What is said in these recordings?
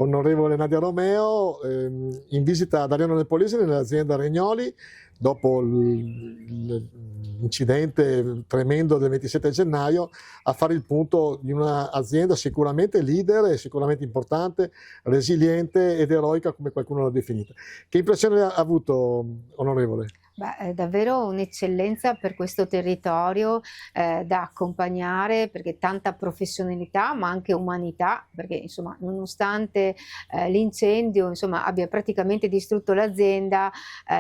Onorevole Nadia Romeo, in visita ad Ariano nel Polesine, nell'azienda Regnoli, dopo l'incidente tremendo del 27 gennaio, a fare il punto di un'azienda sicuramente leader e sicuramente importante, resiliente ed eroica, come qualcuno l'ha definita. Che impressione ha avuto, onorevole? Beh, è davvero un'eccellenza per questo territorio da accompagnare, perché tanta professionalità ma anche umanità, perché insomma nonostante l'incendio insomma abbia praticamente distrutto l'azienda,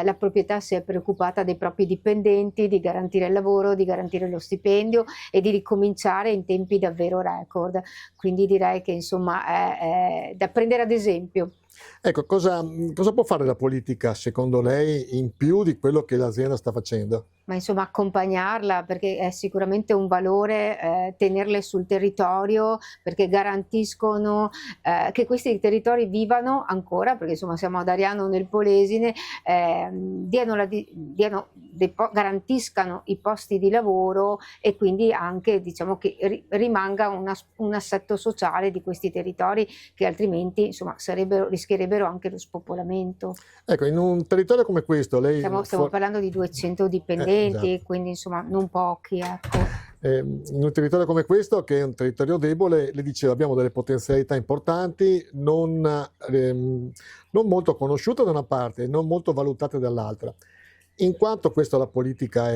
la proprietà si è preoccupata dei propri dipendenti, di garantire il lavoro, di garantire lo stipendio e di ricominciare in tempi davvero record. Quindi direi che insomma è da prendere ad esempio. Ecco, cosa può fare la politica, secondo lei, in più di quello che l'azienda sta facendo? Ma insomma accompagnarla, perché è sicuramente un valore tenerle sul territorio, perché garantiscono che questi territori vivano ancora, perché insomma siamo ad Ariano nel Polesine, garantiscano i posti di lavoro e quindi anche diciamo che rimanga un assetto sociale di questi territori che altrimenti insomma rischierebbero anche lo spopolamento. Ecco, in un territorio come questo, lei... Stiamo parlando di 200 dipendenti, esatto. quindi insomma non pochi, ecco. In un territorio come questo, che è un territorio debole, le dicevo, abbiamo delle potenzialità importanti, non molto conosciute da una parte, non molto valutate dall'altra. In quanto questo la politica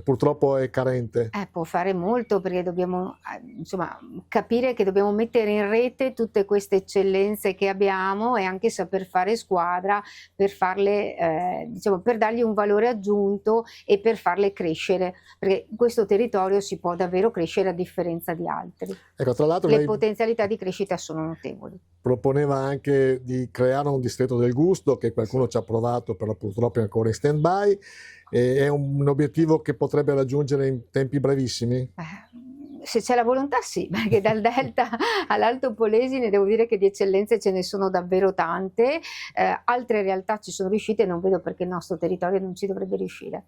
purtroppo è carente. Può fare molto, perché dobbiamo insomma capire che dobbiamo mettere in rete tutte queste eccellenze che abbiamo e anche saper fare squadra per farle, diciamo, per dargli un valore aggiunto e per farle crescere, perché in questo territorio si può davvero crescere a differenza di altri. Ecco, tra l'altro Le potenzialità di crescita sono notevoli. Proponeva anche di creare un distretto del gusto, che qualcuno ci ha provato, però purtroppo è ancora in stand-by. È un obiettivo che potrebbe raggiungere in tempi brevissimi? Se c'è la volontà sì, perché dal Delta all'Alto Polesine devo dire che di eccellenze ce ne sono davvero tante, altre realtà ci sono riuscite e non vedo perché il nostro territorio non ci dovrebbe riuscire.